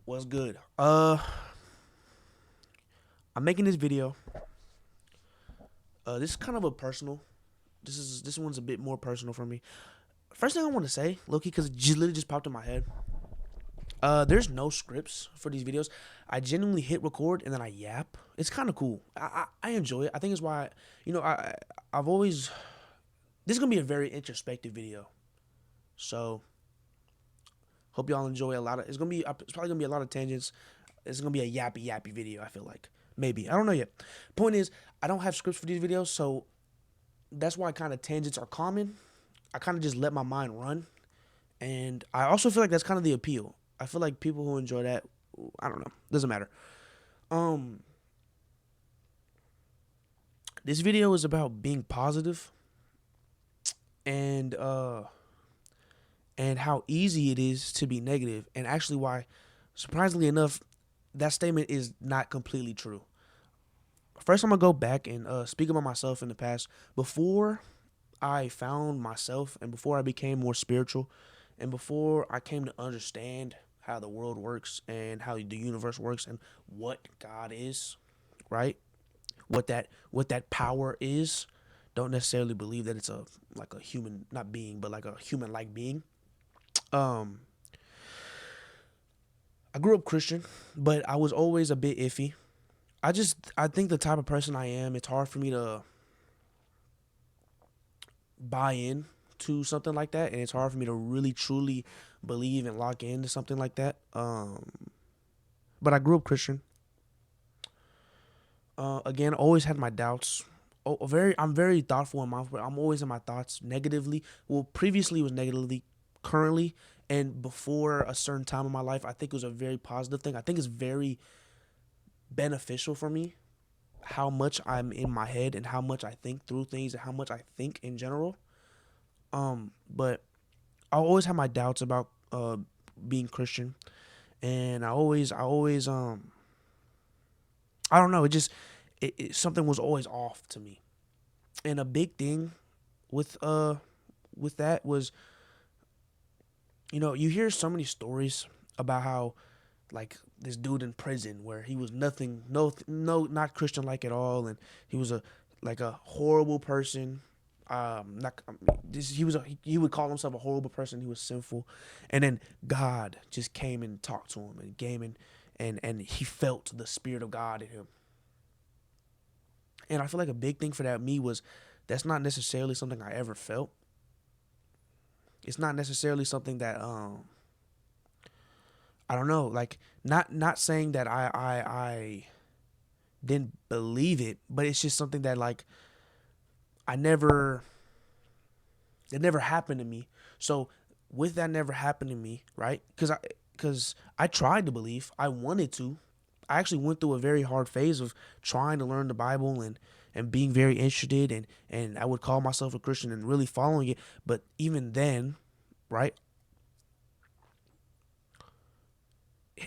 What's good? I'm making this video. This is kind of a personal. This one's a bit more personal for me. First thing I want to say, Loki, because it literally just popped in my head. There's no scripts for these videos. I genuinely hit record and then I yap. It's kind of cool. I enjoy it. I think it's why I've always. This is gonna be a very introspective video. So hope y'all enjoy a lot of. It's probably gonna be a lot of tangents. It's gonna be a yappy video. I feel like maybe I don't know yet. Point is, I don't have scripts for these videos, so that's why kind of tangents are common. I kind of just let my mind run, and I also feel like that's kind of the appeal. I feel like people who enjoy that, I don't know, doesn't matter. Um, this video is about being positive and and how easy it is to be negative, and actually why, surprisingly enough, that statement is not completely true. First, I'm gonna go back and speak about myself in the past. Before I found myself, and before I became more spiritual, and before I came to understand how the world works and how the universe works and what God is, right? What that power is. Don't necessarily believe that it's a like a human not being, but like a human like being. Um, I grew up Christian, but I was always a bit iffy. I think the type of person I am, it's hard for me to buy in to something like that, and it's hard for me to really truly believe and lock into something like that. But I grew up Christian. Again, always had my doubts. I'm very thoughtful and mindful. I'm always in my thoughts negatively. Well, previously it was negatively, currently and before a certain time in my life, I think it was a very positive thing. I think it's very beneficial for me how much I'm in my head and how much I think through things and how much I think in general. But I always have my doubts about being Christian, and I don't know. Something was always off to me, and a big thing with with that was, you hear so many stories about how, like, this dude in prison where he was nothing, no, not Christian like at all, and he was a horrible person. Not this, he would call himself a horrible person. He was sinful, and then God just came and talked to him and came in, and he felt the spirit of God in him. And I feel like a big thing for that me was that's not necessarily something I ever felt. It's not necessarily something that I don't know, like, not saying that I didn't believe it, but it's just something that, like, I never it never happened to me. So with that never happened to me, right? Because I tried to believe, I wanted to. I actually went through a very hard phase of trying to learn the Bible and being very interested, and I would call myself a Christian and really following it. But even then, right?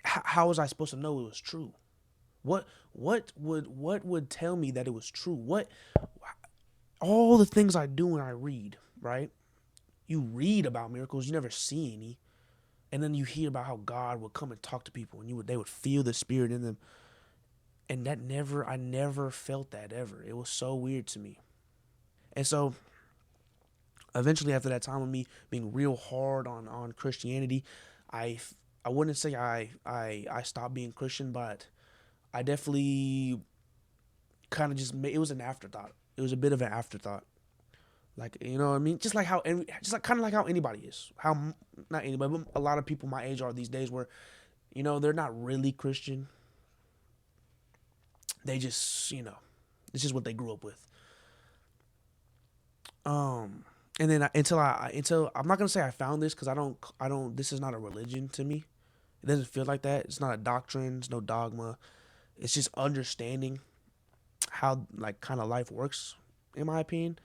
How was I supposed to know it was true? What what would tell me that it was true? What all the things I do when I read, right? You read about miracles, you never see any, and then you hear about how God would come and talk to people, and they would feel the spirit in them, and I never felt that ever. It was so weird to me, and so eventually after that time of me being real hard on Christianity, I I wouldn't say I stopped being Christian, but I definitely kind of just made, it was an afterthought. It was a bit of an afterthought. Like, you know what I mean? Just like kind of like how anybody is. Not anybody, but a lot of people my age are these days where, they're not really Christian. They just, it's just what they grew up with. And then until I'm not gonna say I found this because I don't. This is not a religion to me. It doesn't feel like that. It's not a doctrine. It's no dogma. It's just understanding how, like, kind of life works, in my opinion,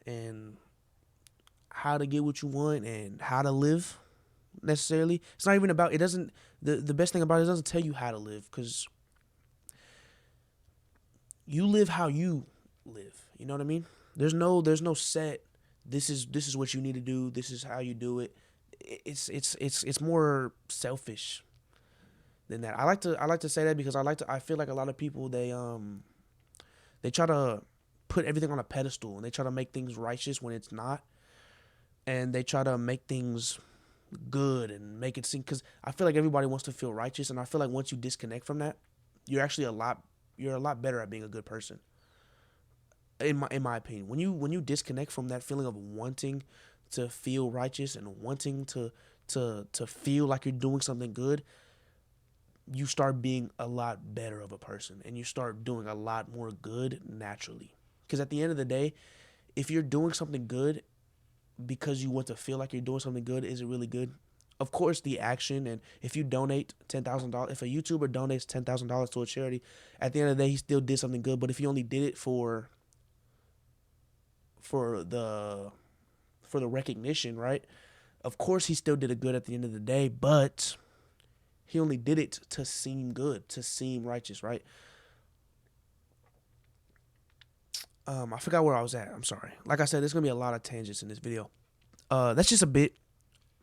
and how to get what you want and how to live. Necessarily, it's not even about. It doesn't. The best thing about it doesn't tell you how to live, because you live how you live. You know what I mean? There's no set. This is what you need to do. This is how you do it. It's more selfish. than that. I like to say that because I feel like a lot of people they try to put everything on a pedestal and they try to make things righteous when it's not, and they try to make things good and make it seem, because I feel like everybody wants to feel righteous, and I feel like once you disconnect from that, you're actually a lot better at being a good person. In my opinion, when you disconnect from that feeling of wanting to feel righteous and wanting to feel like you're doing something good, you start being a lot better of a person and you start doing a lot more good naturally. Because at the end of the day, if you're doing something good because you want to feel like you're doing something good, is it really good? Of course, the action, and if you donate $10,000, if a YouTuber donates $10,000 to a charity, at the end of the day, he still did something good. But if he only did it for the for the recognition, right? Of course, he still did a good at the end of the day, but he only did it to seem good, to seem righteous, right? I forgot where I was at. I'm sorry. Like I said, there's gonna be a lot of tangents in this video. That's just a bit,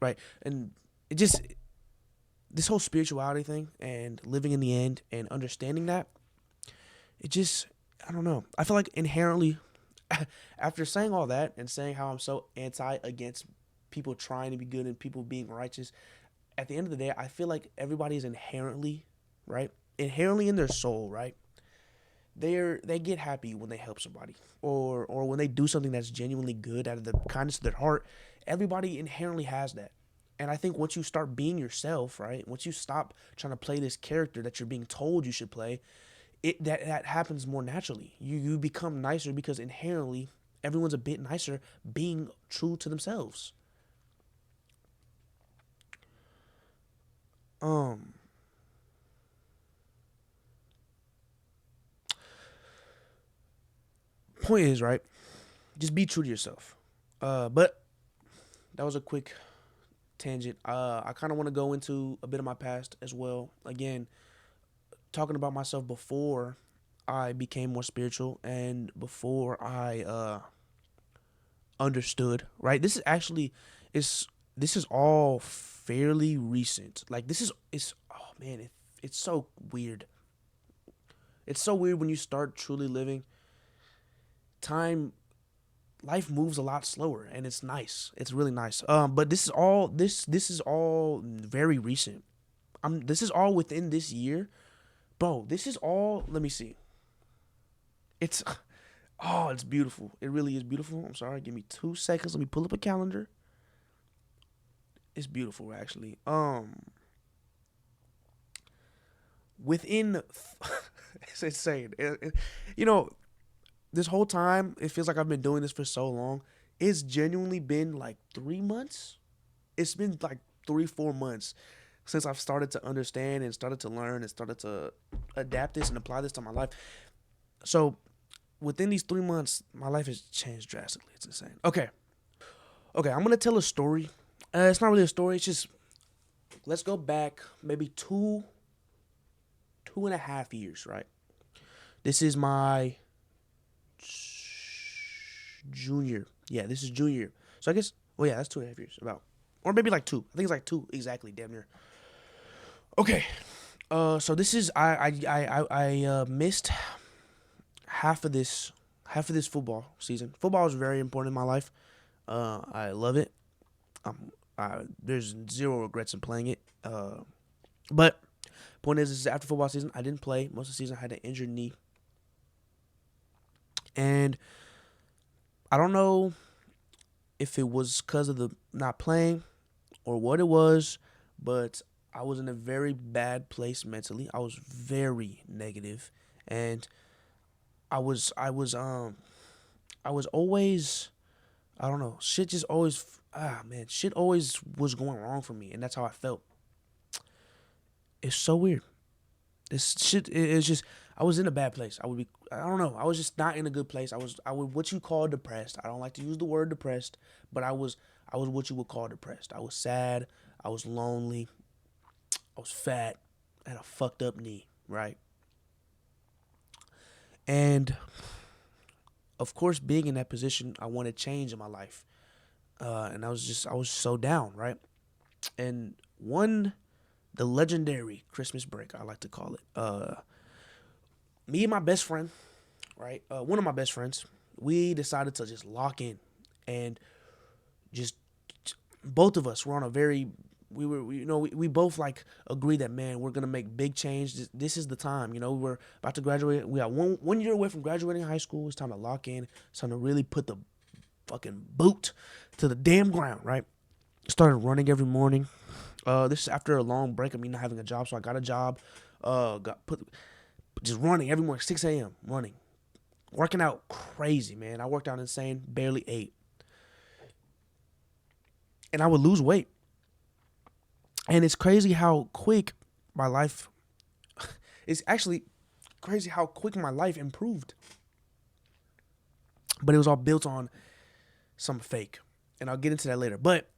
right? And it just this whole spirituality thing and living in the end and understanding that, it just, I don't know. I feel like inherently, after saying all that and saying how I'm so anti against people trying to be good and people being righteous, at the end of the day, I feel like everybody is inherently, right? Inherently in their soul, right? They get happy when they help somebody, or when they do something that's genuinely good out of the kindness of their heart. Everybody inherently has that. And I think once you start being yourself, right? Once you stop trying to play this character that you're being told you should play, that happens more naturally. You become nicer because inherently everyone's a bit nicer being true to themselves. Um Point is, right? Just be true to yourself. But that was a quick tangent. I kind of want to go into a bit of my past as well. Again, talking about myself before I became more spiritual and before I understood. Right. Is this is all fairly recent. Like this is it's oh man, it's so weird. It's so weird when you start truly living. Time Life moves a lot slower and it's nice. It's really nice. But this is all very recent. This is all within this year. Bro, this is all, let me see. It's oh, it's beautiful. It really is beautiful. I'm sorry. Give me 2 seconds. Let me pull up a calendar. It's beautiful actually. Within it's insane. You know, this whole time it feels like I've been doing this for so long. It's genuinely been like 3 months. It's been like 3 4 months since I've started to understand and started to learn and started to adapt this and apply this to my life. So within these 3 months, my life has changed drastically. It's insane. Okay, I'm gonna tell a story. It's not really a story. It's just, let's go back maybe 2.5 years. Right. This is my junior. Yeah, this is junior. So I guess. Well, yeah, that's 2.5 years about, or maybe like two. I think it's like two exactly. Damn near. Okay. So this is I missed half of this football season. Football is very important in my life. I love it. There's zero regrets in playing it. But point is, this is after football season. I didn't play most of the season. I had an injured knee, and I don't know if it was because of the not playing or what it was, but I was in a very bad place mentally. I was very negative, and I was always, I don't know, shit just always, man, shit always was going wrong for me, and that's how I felt. It's so weird. This shit is just, I was in a bad place. I don't know, I was just not in a good place. I would what you call depressed. I don't like to use the word depressed, but I was what you would call depressed. I was sad. I was lonely. I was fat. I had a fucked up knee, right? And of course, being in that position, I wanted change in my life, and I was so down, right? And one The legendary Christmas break, I like to call it. Me and my best friend, right? One of my best friends, we decided to just lock in and just both of us were on a very we both like agreed that, man, we're gonna make big change. This is the time. We were about to graduate. We got one year away from graduating high school. It's time to lock in. It's time to really put the fucking boot to the damn ground, right? Started running every morning. This is after a long break of me not having a job, so I got a job. Got put just running every morning, 6 a.m. running, working out crazy, man. I worked out insane, barely ate, and I would lose weight. And it's crazy how quick my life. It's actually crazy how quick my life improved, but it was all built on some fake, and I'll get into that later. But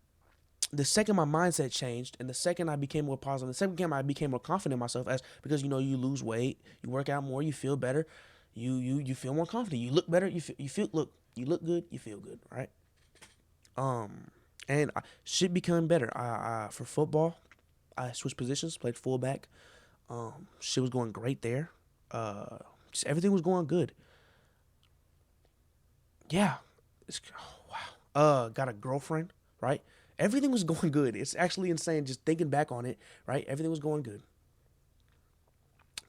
the second my mindset changed, and the second I became more positive, the second I became more confident in myself, as because you lose weight, you work out more, you feel better, you feel more confident, you look better, you look good, you feel good, right? And shit became better. I for football, I switched positions, played fullback. Shit was going great there. Just everything was going good. Yeah, oh, wow. Got a girlfriend, right? Everything was going good. It's actually insane just thinking back on it, right? Everything was going good.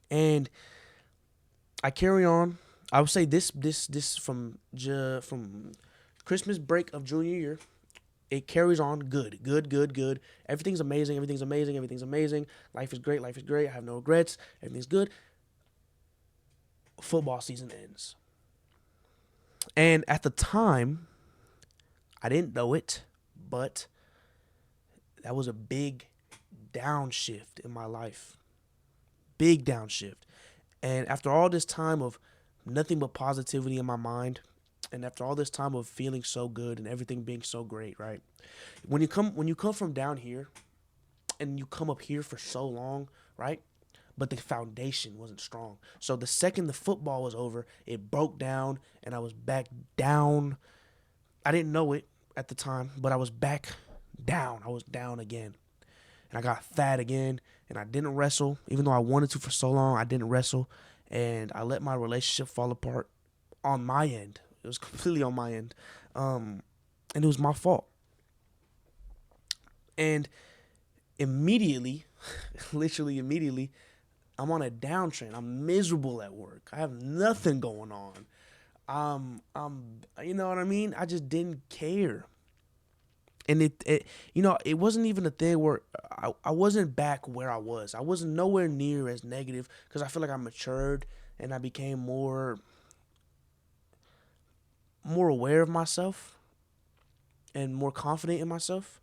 And I carry on. I would say this from Christmas break of junior year, it carries on good, good, good, good. Everything's amazing. Everything's amazing. Everything's amazing. Life is great. Life is great. I have no regrets. Everything's good. Football season ends. And at the time, I didn't know it, but that was a big downshift in my life. Big downshift. And after all this time of nothing but positivity in my mind, and after all this time of feeling so good and everything being so great, right? When you come from down here and you come up here for so long, right? But the foundation wasn't strong. So the second the football was over, it broke down and I was back down. I didn't know it at the time, but I was back down. I was down again. And I got fat again, and I didn't wrestle. Even though I wanted to for so long, I didn't wrestle. And I let my relationship fall apart on my end. It was completely on my end. And it was my fault. And immediately, literally immediately, I'm on a downtrend. I'm miserable at work. I have nothing going on. You know what I mean? I just didn't care. And it wasn't even a thing where I wasn't back where I was. I wasn't nowhere near as negative because I feel like I matured and I became more aware of myself and more confident in myself.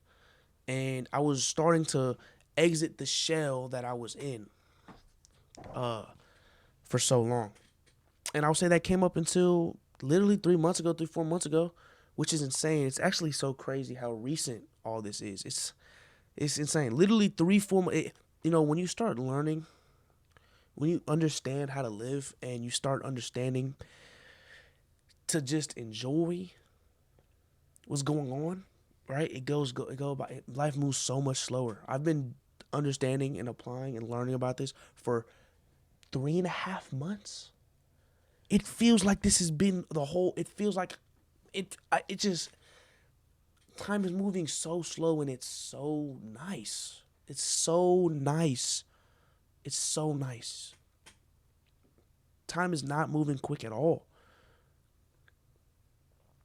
And I was starting to exit the shell that I was in for so long. And I would say that came up until literally 3 months ago, 4 months ago, which is insane. It's actually so crazy how recent all this is. It's insane. Literally 3 4 months. When you start learning, when you understand how to live, and you start understanding to just enjoy what's going on, right? It go by. Life moves so much slower. I've been understanding and applying and learning about this for 3.5 months. It feels like this has been the whole. It feels like it just time is moving so slow, and it's so nice. It's so nice. It's so nice. Time is not moving quick at all.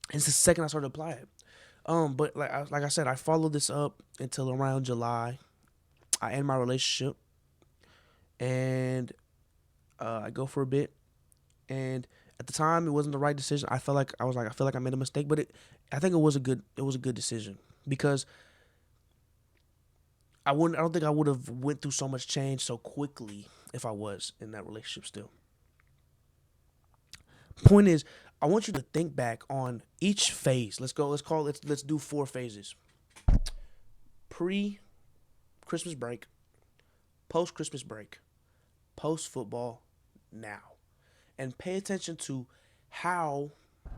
And it's the second I started to apply it. But like I said, I followed this up until around July. I end my relationship, and I go for a bit. And at the time, it wasn't the right decision. I felt like I feel like I made a mistake, but I think it was a good decision because I don't think I would have went through so much change so quickly if I was in that relationship still. Point is, I want you to think back on each phase. Let's do 4 phases. Pre Christmas break, post Christmas break, post football, now. And pay attention to how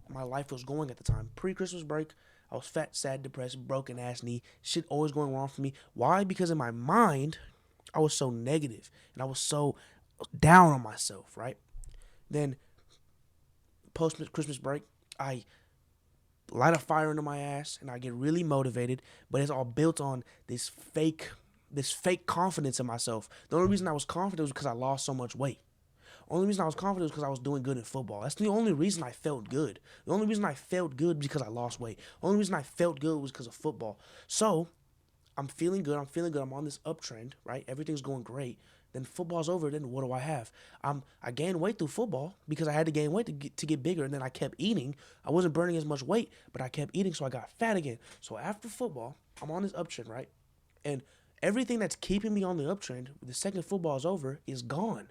my life was going at the time. Pre Christmas break, I was fat, sad, depressed, broken ass knee. Shit always going wrong for me. Why? Because in my mind, I was so negative and I was so down on myself, right? Then post Christmas break, I light a fire under my ass and I get really motivated, but it's all built on this fake confidence in myself. The only reason I was confident was because I lost so much weight. The only reason I was confident was because I was doing good in football. That's the only reason I felt good. The only reason I felt good because I lost weight. The only reason I felt good was because of football. So I'm feeling good. I'm feeling good. I'm on this uptrend, right? Everything's going great. Then football's over. Then what do I have? I gained weight through football because I had to gain weight to get bigger. And then I kept eating. I wasn't burning as much weight, but I kept eating, so I got fat again. So after football, I'm on this uptrend, right? And everything that's keeping me on the uptrend, the second football is over, is gone.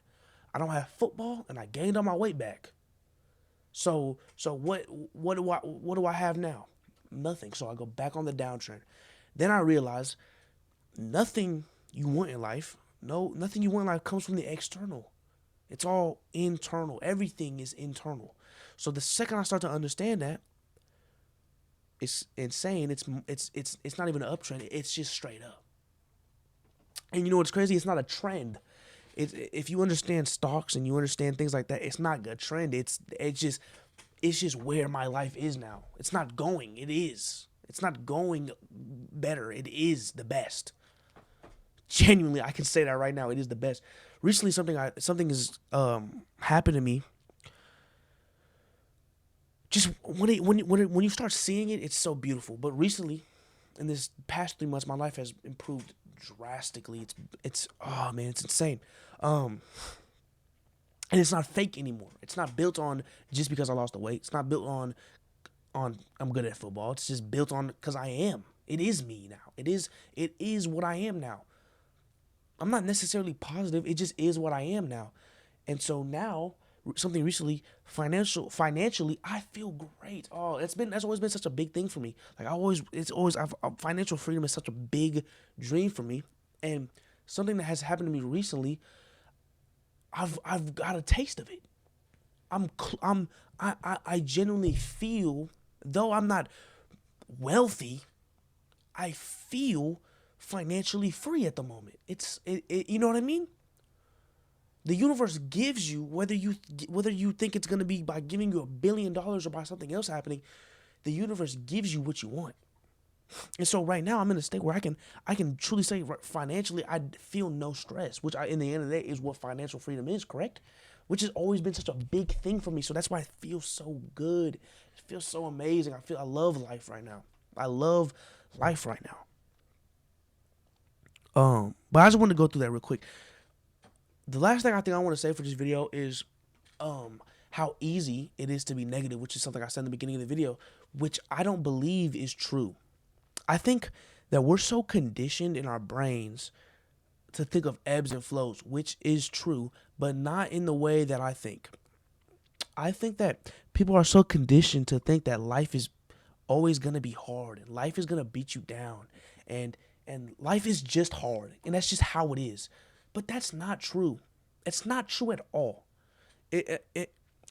I don't have football, and I gained all my weight back. So what do I have now? Nothing. So I go back on the downtrend. Then I realize nothing you want in life, nothing you want in life comes from the external. It's all internal. Everything is internal. So the second I start to understand that, it's insane. It's not even an uptrend. It's just straight up. And you know what's crazy? It's not a trend. If you understand stocks and you understand things like that, it's not a trend. It's just where my life is now. It's not going. It is. It's not going better. It is the best. Genuinely, I can say that right now. It is the best. Recently, something has happened to me. Just when you start seeing it, it's so beautiful. But recently, in this past 3 months, my life has improved drastically. It's oh man, it's insane. Um, and it's not fake anymore. It's not built on just because I lost the weight. It's not built on I'm good at football. It's just built on because I am. It is me now. It is what I am now. I'm not necessarily positive. It just is what I am now. And so now, something recently, financially, I feel great. Oh, that's always been such a big thing for me. Like financial freedom is such a big dream for me. And something that has happened to me recently, I've got a taste of it. I genuinely feel, though I'm not wealthy, I feel financially free at the moment. You know what I mean? The universe gives you, whether you think it's going to be by giving you $1 billion or by something else happening, the universe gives you what you want. And so right now I'm in a state where I can truly say financially I feel no stress, which in the end of the day is what financial freedom is, correct? Which has always been such a big thing for me. So that's why it feels so good. It feels so amazing. I love life right now. I love life right now. But I just want to go through that real quick. The last thing I think I want to say for this video is how easy it is to be negative, which is something I said in the beginning of the video, which I don't believe is true. I think that we're so conditioned in our brains to think of ebbs and flows, which is true, but not in the way that I think. I think that people are so conditioned to think that life is always going to be hard and life is going to beat you down and life is just hard and that's just how it is. But that's not true. It's not true at all.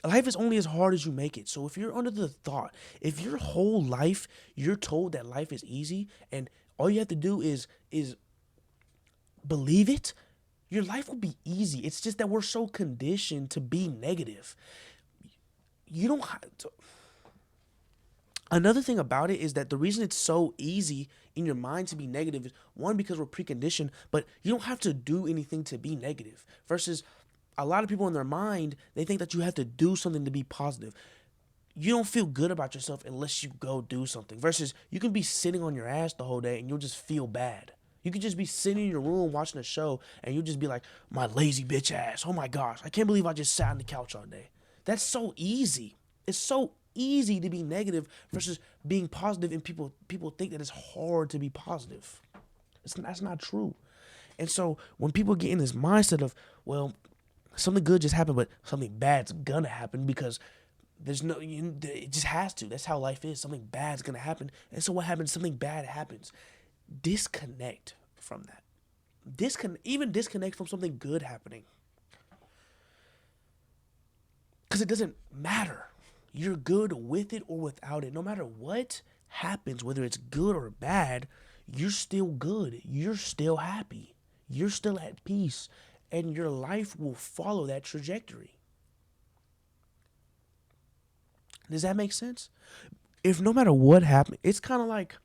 Life is only as hard as you make it. So if you're under the thought, if your whole life you're told that life is easy and all you have to do is believe it, your life will be easy. It's just that we're so conditioned to be negative. You don't have to. Another thing about it is that the reason it's so easy in your mind to be negative is one, because we're preconditioned, but you don't have to do anything to be negative. Versus a lot of people in their mind, they think that you have to do something to be positive. You don't feel good about yourself unless you go do something. Versus you can be sitting on your ass the whole day and you'll just feel bad. You could just be sitting in your room watching a show and you'll just be like, my lazy bitch ass. Oh my gosh, I can't believe I just sat on the couch all day. That's so easy. It's so easy to be negative versus being positive, and people think that it's hard to be positive. That's not true. And so when people get in this mindset of, well, something good just happened, but something bad's gonna happen because it just has to. That's how life is. Something bad's gonna happen. And so what happens? Something bad happens. Disconnect from that. Even disconnect from something good happening. Because it doesn't matter. You're good with it or without it. No matter what happens, whether it's good or bad, you're still good. You're still happy. you're still at peace, and your life will follow that trajectory. Does that make sense? If no matter what happened, it's kind of like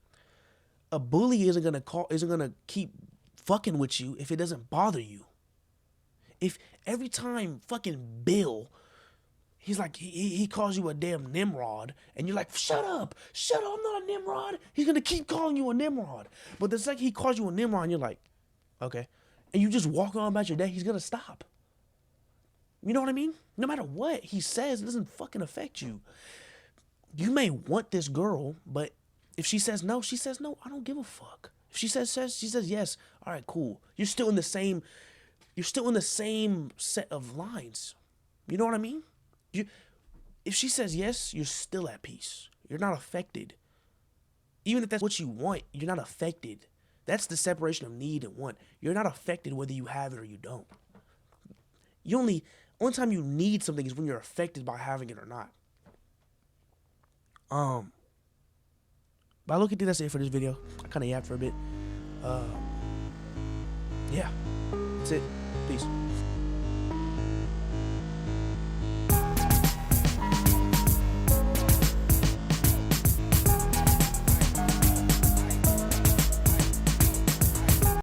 a bully isn't gonna keep fucking with you if it doesn't bother you. If every time fucking Bill, he's like he calls you a damn Nimrod, and you're like, shut up, I'm not a Nimrod. He's gonna keep calling you a Nimrod. But the second he calls you a Nimrod, and you're like, okay, and you just walk on about your day, he's gonna stop. You know what I mean? No matter what he says, it doesn't fucking affect you. You may want this girl, but if she says no, she says no. I don't give a fuck. If she says she says yes. All right, cool. You're still in the same. You're still in the same set of lines. You know what I mean? If she says yes, you're still at peace. You're not affected. Even if that's what you want, you're not affected. That's the separation of need and want. You're not affected whether you have it or you don't. Only time you need something is when you're affected by having it or not. But I look at that's it for this video. I kind of yapped for a bit. Yeah, that's it. Peace.